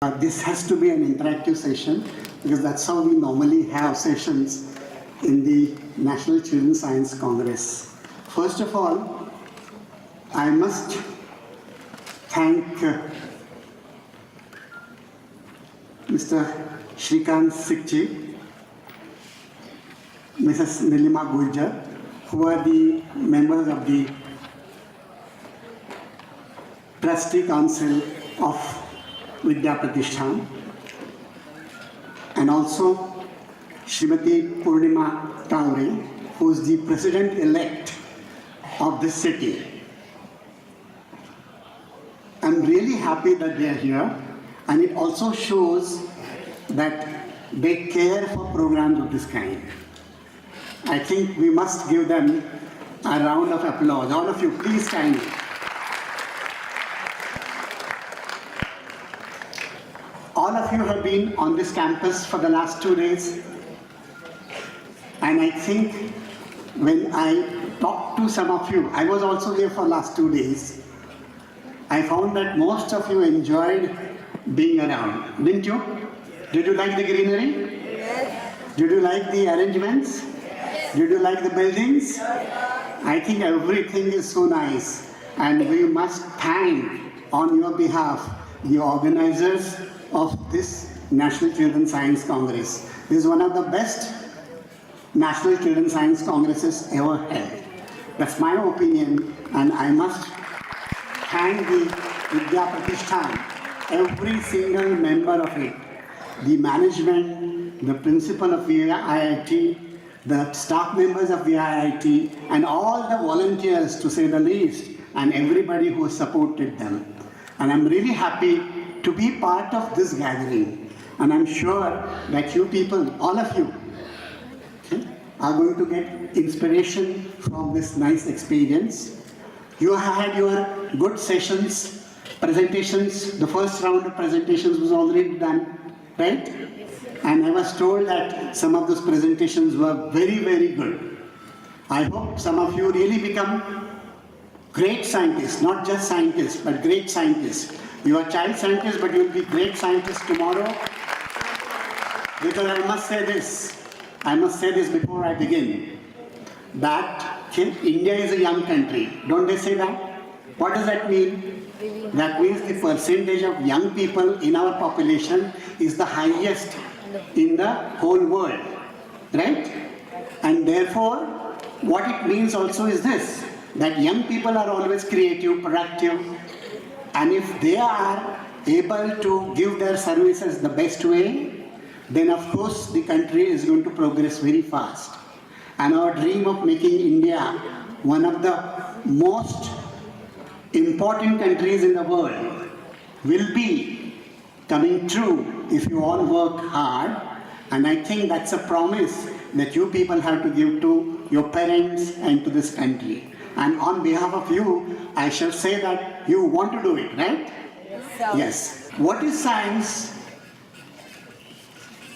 This has to be an interactive session because that's how we normally have sessions in the National Children's Science Congress. First of all, I must thank Mr. Shrikant Sikchi, Mrs. Nilima Guljar, who are the members of the Trustee Council of Vidya Pratishthan, and also Srimati Purnima Taure, who is the president-elect of this city. I'm really happy that they are here, and it also shows that they care for programs of this kind. I think we must give them a round of applause. All of you, please stand. All of you have been on this campus for the last 2 days, and I think when I talked to some of you, I was also there for last 2 days, I found that most of you enjoyed being around, didn't you? Did you like the greenery? Yes. Did you like the arrangements? Yes. Did you like the buildings? Yes. I think everything is so nice, and we must thank on your behalf the organizers of this National Children's Science Congress. This is one of the best National Children's Science Congresses ever held. That's my opinion, and I must thank the Vidya Pratishthan, every single member of it, the management, the principal of VIIT, the staff members of VIIT, and all the volunteers, to say the least, and everybody who supported them. And I'm really happy to be part of this gathering, and I'm sure that you people, all of you, okay, are going to get inspiration from this nice experience. You had your good sessions, presentations. The first round of presentations was already done, right? And I was told that some of those presentations were very, very good. I hope some of you really become great scientists, not just scientists, but great scientists. You are child scientists, but you will be great scientists tomorrow. Because I must say this before I begin, that India is a young country. Don't they say that? What does that mean? That means the percentage of young people in our population is the highest in the whole world, right? And therefore, what it means also is this, that young people are always creative, productive, and if they are able to give their services the best way, then of course the country is going to progress very fast. And our dream of making India one of the most important countries in the world will be coming true if you all work hard. And I think that's a promise that you people have to give to your parents and to this country. And on behalf of you, I shall say that you want to do it, right? Yes. Yes. What is science?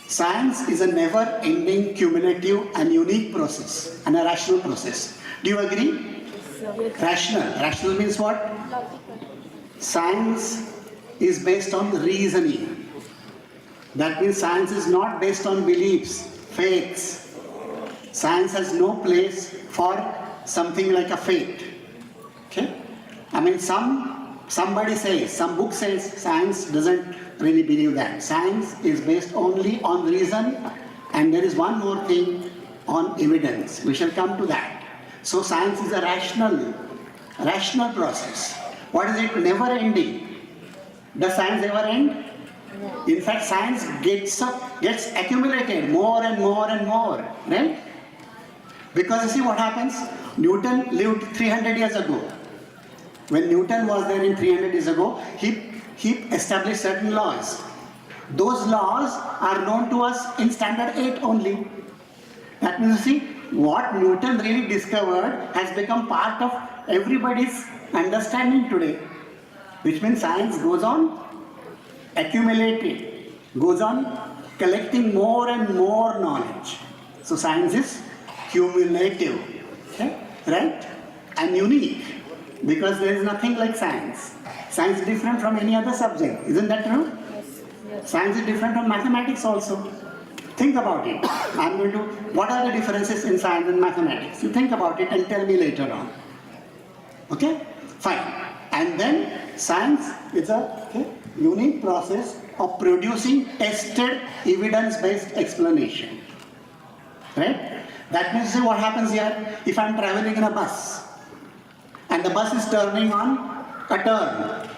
Science is a never-ending, cumulative and unique process, and a rational process. Do you agree? Yes. Rational. Rational means what? Science is based on reasoning. That means science is not based on beliefs, faiths. Science has no place for something like a faith. Okay? I mean, somebody says, some book says science doesn't really believe that. Science is based only on reason, and there is one more thing, on evidence. We shall come to that. So science is a rational process. What is it? Never ending. Does science ever end? No. In fact, science gets accumulated more and more and more, right? Because you see what happens? Newton lived 300 years ago. When Newton was there in 300 years ago, he established certain laws. Those laws are known to us in standard 8 only. That means, you see, what Newton really discovered has become part of everybody's understanding today. Which means science goes on accumulating, goes on collecting more and more knowledge. So science is cumulative, okay? Right? And unique, because there is nothing like science. Science is different from any other subject. Isn't that true? Yes. Science is different from mathematics also. Think about it. I'm going to, what are the differences in science and mathematics? You think about it and tell me later on. Okay? Fine. And then science is a unique process of producing tested evidence-based explanation. Right? That means, see what happens here, if I'm traveling in a bus and the bus is turning on a turn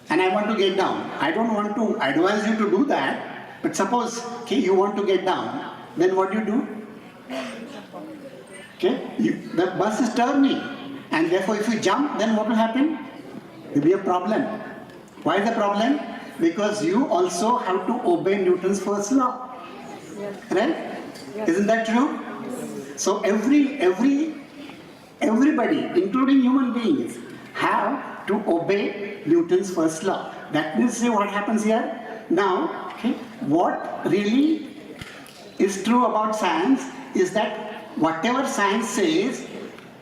and I want to get down. I don't want to advise you to do that, but suppose you want to get down, then what do you do? The bus is turning, and therefore if you jump, then what will happen? There will be a problem. Why is the problem? Because you also have to obey Newton's first law. Right? Isn't that true? So everybody, including human beings, have to obey Newton's first law. That means, see what happens here? Now, what really is true about science is that whatever science says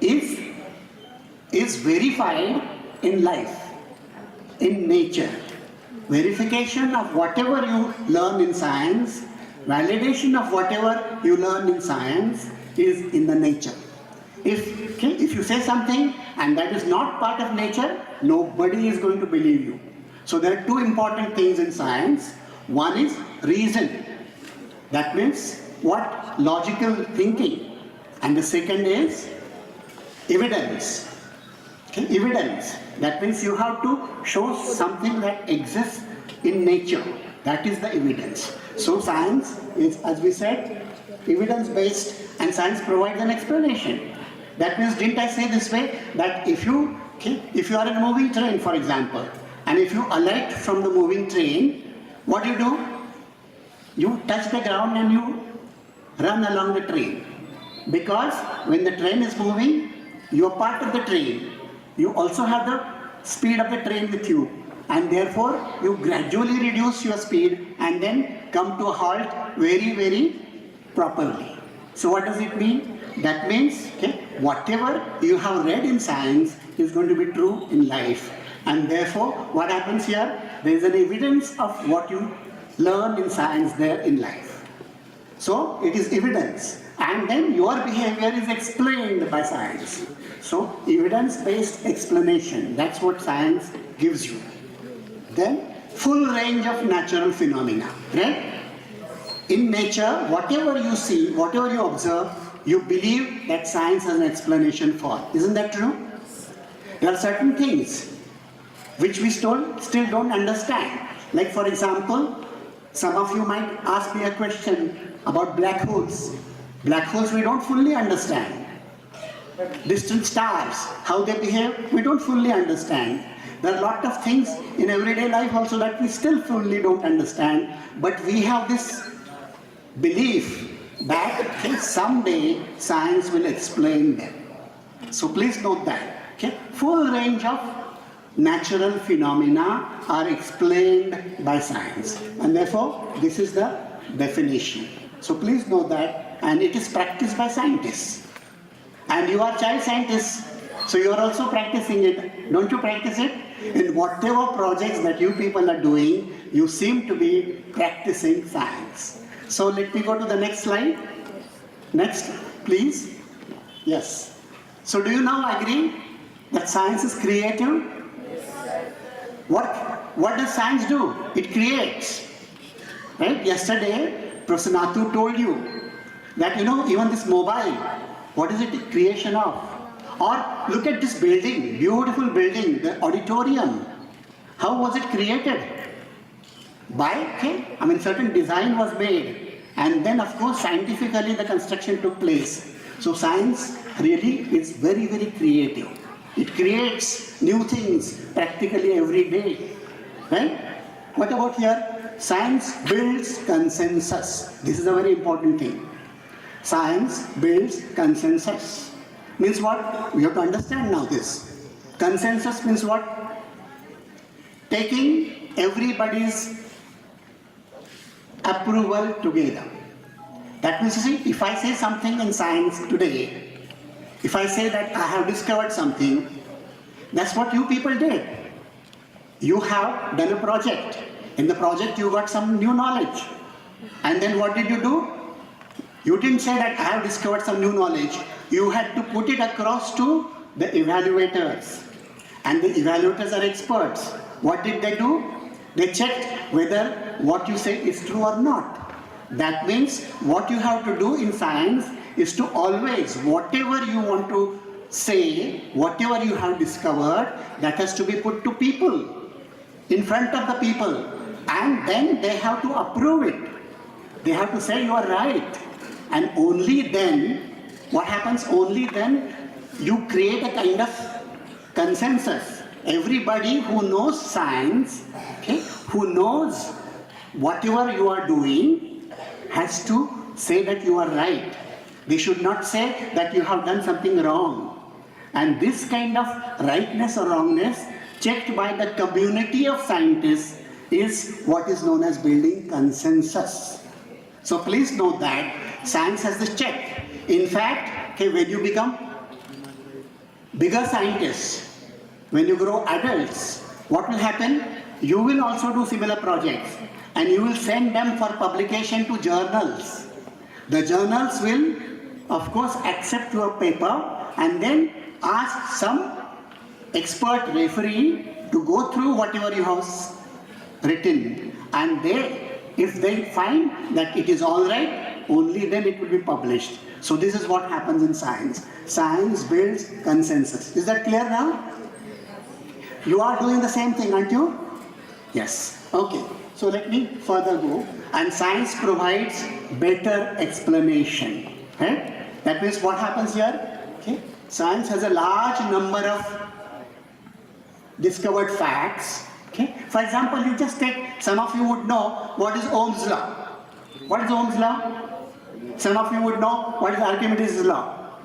is verified in life, in nature. Verification of whatever you learn in science, validation of whatever you learn in science is in the nature. If you say something and that is not part of nature, nobody is going to believe you. So there are two important things in science. One is reason. That means what? Logical thinking. And the second is evidence. Evidence. That means you have to show something that exists in nature. That is the evidence. So science is, as we said, evidence-based, and science provides an explanation. That means, didn't I say this way, that if you are in a moving train, for example, and if you alight from the moving train, what do? You touch the ground and you run along the train. Because when the train is moving, you are part of the train. You also have the speed of the train with you. And therefore, you gradually reduce your speed and then come to a halt very, very properly. So what does it mean? That means, whatever you have read in science is going to be true in life. And therefore, what happens here? There is an evidence of what you learn in science there in life. So, it is evidence. And then your behavior is explained by science. So, evidence-based explanation, that's what science gives you. Then, full range of natural phenomena, right? In nature, whatever you see, whatever you observe, you believe that science has an explanation for. Isn't that true? There are certain things which we still don't understand. Like, for example, some of you might ask me a question about black holes. Black holes we don't fully understand. Distant stars, how they behave, we don't fully understand. There are a lot of things in everyday life also that we still fully don't understand, but we have this belief that someday science will explain them. So please note that. Full range of natural phenomena are explained by science, and therefore this is the definition. So please note that, and it is practiced by scientists. And you are child scientists, so you are also practicing it. Don't you practice it? In whatever projects that you people are doing, you seem to be practicing science. So let me go to the next slide. Next, please. Yes. So do you now agree that science is creative? What does science do? It creates. Right? Yesterday, Professor Nathu told you that, even this mobile, what is it creation of? Or look at this building, beautiful building, the auditorium. How was it created? Certain design was made, and then of course scientifically the construction took place. So science really is very, very creative. It creates new things practically every day, right? What about here? Science builds consensus. This is a very important thing. Science builds consensus. Means what? We have to understand now this. Consensus means what? Taking everybody's approval together. That means, if I say something in science today, if I say that I have discovered something, that's what you people did. You have done a project. In the project, you got some new knowledge. And then what did you do? You didn't say that I have discovered some new knowledge. You had to put it across to the evaluators. And the evaluators are experts. What did they do? They checked whether what you say is true or not. That means what you have to do in science is to always, whatever you want to say, whatever you have discovered, that has to be put to people, in front of the people. And then they have to approve it. They have to say you are right. And only then, what happens? Only then you create a kind of consensus. Everybody who knows science, okay, who knows whatever you are doing, has to say that you are right. They should not say that you have done something wrong. And this kind of rightness or wrongness, checked by the community of scientists, is what is known as building consensus. So please note that science has this check. In fact, okay, when you become bigger scientists, when you grow adults, what will happen? You will also do similar projects and you will send them for publication to journals. The journals will, of course, accept your paper and then ask some expert referee to go through whatever you have written. And if they find that it is all right, only then it will be published. So this is what happens in science. Science builds consensus. Is that clear now? You are doing the same thing, aren't you? Yes. Okay. So let me further go. And science provides better explanation. Right? That means what happens here? Okay. Science has a large number of discovered facts. Okay. For example, you just take, some of you would know what is Ohm's law. What is Ohm's law? Some of you would know what is Archimedes' law.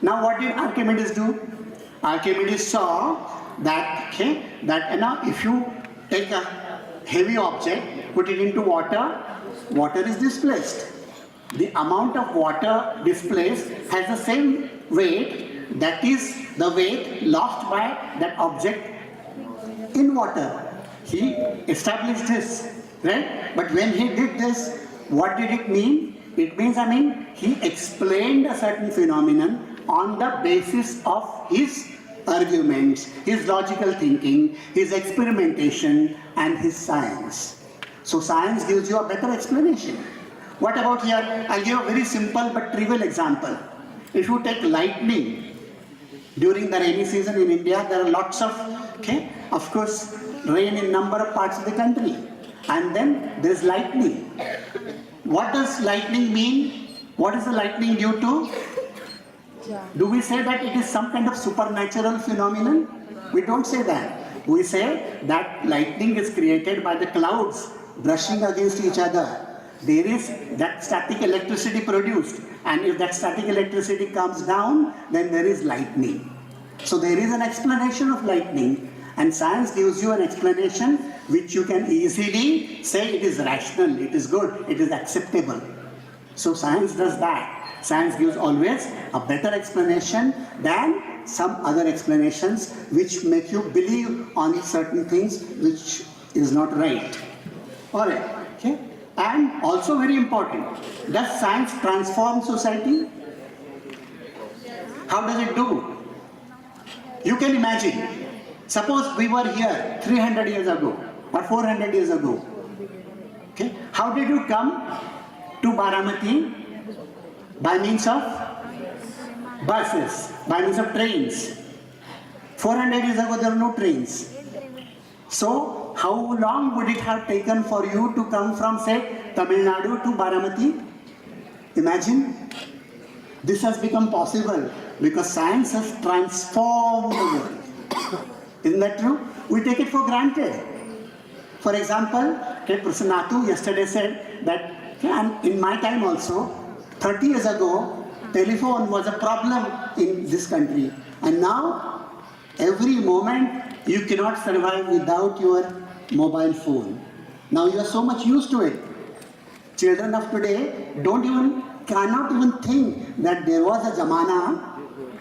Now what did Archimedes do? Archimedes saw that, okay, that if you take a heavy object, put it into water, water is displaced. The amount of water displaced has the same weight, that is the weight lost by that object in water. He established this, right? But when he did this, what did it mean? It means, he explained a certain phenomenon on the basis of his arguments, his logical thinking, his experimentation, and his science. So science gives you a better explanation. What about here? I'll give a very simple but trivial example. If you take lightning, during the rainy season in India, there are lots of, of course, rain in number of parts of the country. And then there is lightning. What does lightning mean? What is the lightning due to? Do we say that it is some kind of supernatural phenomenon? We don't say that. We say that lightning is created by the clouds brushing against each other. There is that static electricity produced, and if that static electricity comes down, then there is lightning. So there is an explanation of lightning, and science gives you an explanation which you can easily say it is rational, it is good, it is acceptable. So science does that. Science gives always a better explanation than some other explanations which make you believe on certain things which is not right. Alright, okay? And also very important, does science transform society? How does it do? You can imagine, suppose we were here 300 years ago or 400 years ago. Okay? How did you come to Baramati? By means of buses, by means of trains. 400 years ago there were no trains. So how long would it have taken for you to come from, say, Tamil Nadu to Baramati? Imagine. This has become possible because science has transformed the world. Isn't that true? We take it for granted. For example, Professor Nathu yesterday said that, and in my time also, 30 years ago, telephone was a problem in this country. And now, every moment, you cannot survive without your mobile phone. Now you are so much used to it. Children of today cannot even think that there was a zamana,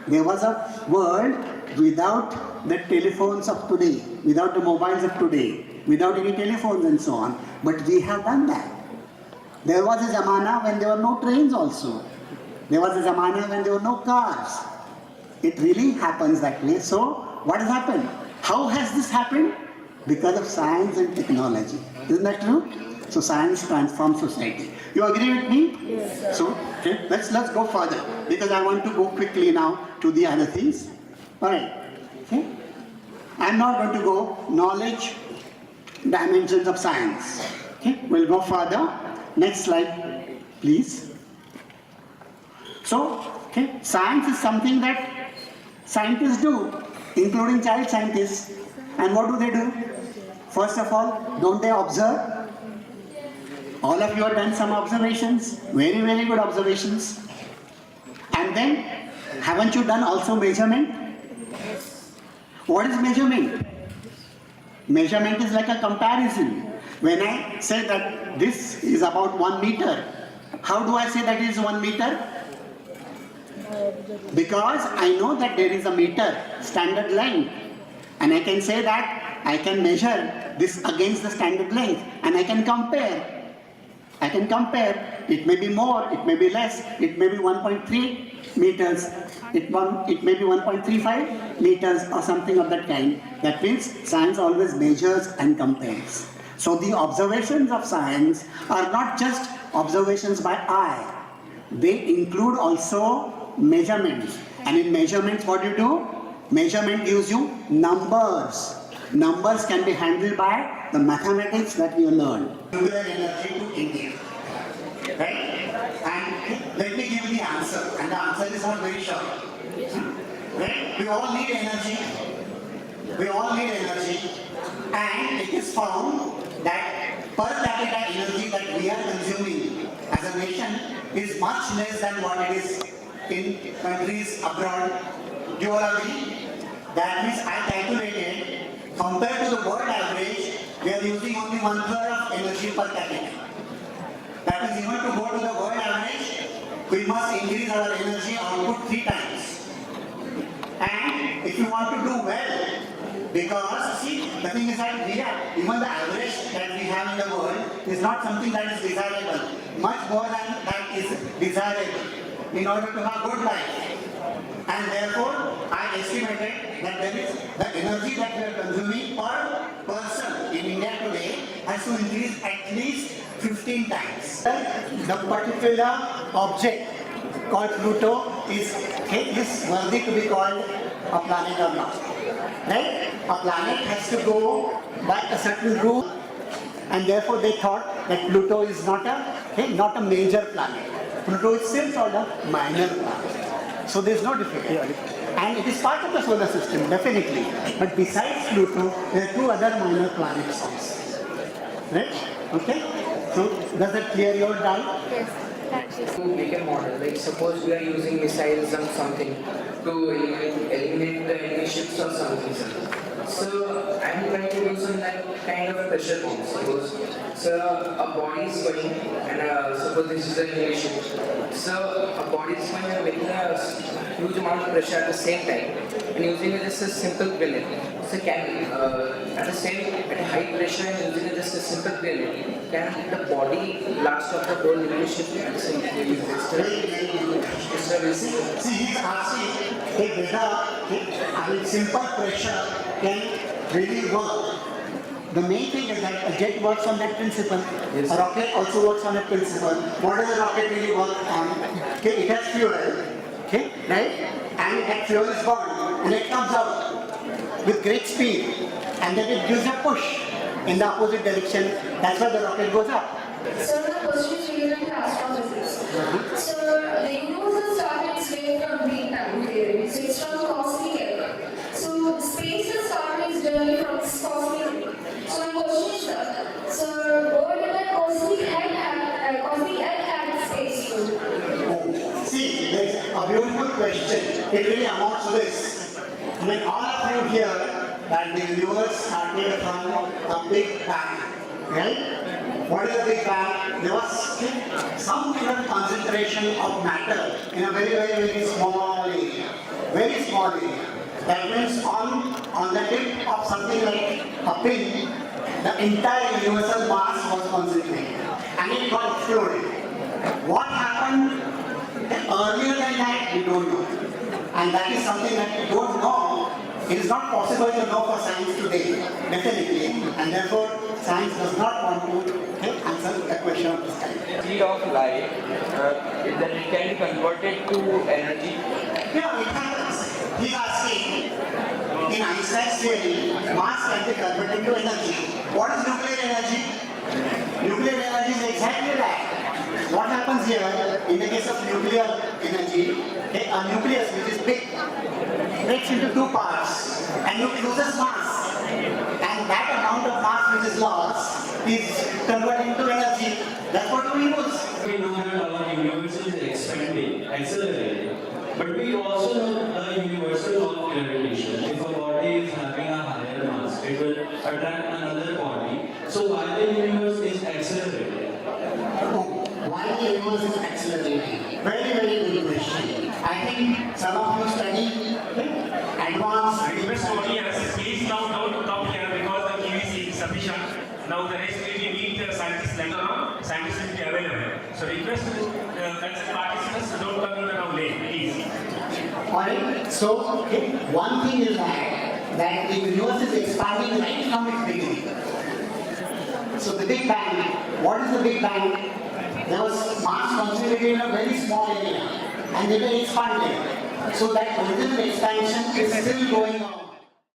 there was a world without the telephones of today, without the mobiles of today. without any telephones and so on. But we have done that. There was a zamana when there were no trains also. There was a zamana when there were no cars. It really happens that way. So what has happened? How has this happened? Because of science and technology. Isn't that true? So science transforms society. You agree with me? Yes, sir. So okay, let's go further because I want to go quickly now to the other things. All right. Okay. I'm not going to go knowledge dimensions of science. Okay. We'll go further. Next slide, please. So, okay, science is something that scientists do, including child scientists. And what do? First of all, don't they observe? All of you have done some observations, very, very good observations. And then, haven't you done also measurement? What is measurement? Measurement is like a comparison. When I say that this is about 1 meter, how do I say that it is 1 meter? Because I know that there is a meter, standard length. And I can say that I can measure this against the standard length and I can compare. It may be more, it may be less, it may be 1.3 meters, it may be 1.35 meters or something of that kind. That means science always measures and compares. So the observations of science are not just observations by eye. They include also measurements. And in measurements, what do? Measurement gives you numbers. Numbers can be handled by the mathematics that we learned. Nuclear energy to India. Right? And let me give you the answer. And the answer is not very short. Right? We all need energy. And it is found that per capita energy that we are consuming as a nation is much less than what it is in countries abroad. Do you all agree? That means I calculated, compared to the world average, we are using only 1/3 of energy per capita. That means even to go to the world average, we must increase our energy output 3 times. And if you want to do well, because see, the thing is that even the average that we have in the world is not something that is desirable. Much more than that is desirable in order to have good life. And therefore, I estimated that there is the energy that we are consuming per person in India today has to increase at least 15 times. The particular object called Pluto is worthy to be called a planet or not. Right? A planet has to go by a certain rule, and therefore they thought that Pluto is not a major planet. Pluto is still called a minor planet. So there is no difference here. And it is part of the solar system, definitely. But besides Pluto, there are 2 other minor planets also. Right? Okay? So does that clear your doubt? Yes. Thank you. To make a model, like suppose we are using missiles and something to eliminate the enemy ships or something. So I'm trying to do some kind of pressure bomb. Suppose so a body is going and suppose this is an enemy ship. So a body is going and making a huge amount of pressure at the same time and using just a simple grenade. So can at a high pressure and using just a simple grenade, can the body blast off the whole enemy ship at the same time? See, he's asking, simple pressure can really work. The main thing is that a jet works on that principle. Yes. A rocket also works on that principle. What does a rocket really work on? Okay, it has fuel, right? And that fuel is burned and it comes out with great speed, and then it gives a push in the opposite direction. That's why the rocket goes up. So the question is related to astrophysics. So the universe started its way from Big Bang theory. So it's from cosmic era. So space has started its journey from its cosmic era. So my question is that, so where did that cosmic head have space to? See, there's a beautiful question. It really amounts to this. I mean, all of you hear that the universe started from a Big Bang, right? What is a Big Bang? There was some kind of concentration of matter in a very, very, very small area. Very small area. That means on the tip of something like a pin, the entire universal mass was concentrated and it got exploded. What happened earlier than that, we don't know. And that is something that we don't know. It is not possible to know for science today, definitely. And therefore, science does not want to answer a question of this kind. Speed of light, that it can be converted to energy. Yeah, it happens. He is asking, in Einstein's theory, mass can be converted to energy. What is nuclear energy? Nuclear energy is exactly that. What happens here, in the case of nuclear energy, a nucleus which is big breaks into two parts and it loses mass. And that amount of mass which is lost is converted into energy. That's what we use. We know that our universe is expanding, accelerating, but we also know the universal law of gravitation. If a body is having a higher mass, it will attract another body. So why the universe is accelerating? Why the universe is accelerating? Very, very good question. I think some of you study advanced. Request audience, please now don't come here because the queue is insufficient. Now the next meeting we need scientists later on. Scientists will be available. So request that participants don't come in now late, please. Alright, so one thing is that the universe is expanding right from its beginning. So the Big Bang, what is the Big Bang? There was mass concentrated in a very small area and they were expanding. So that original expansion is still going on.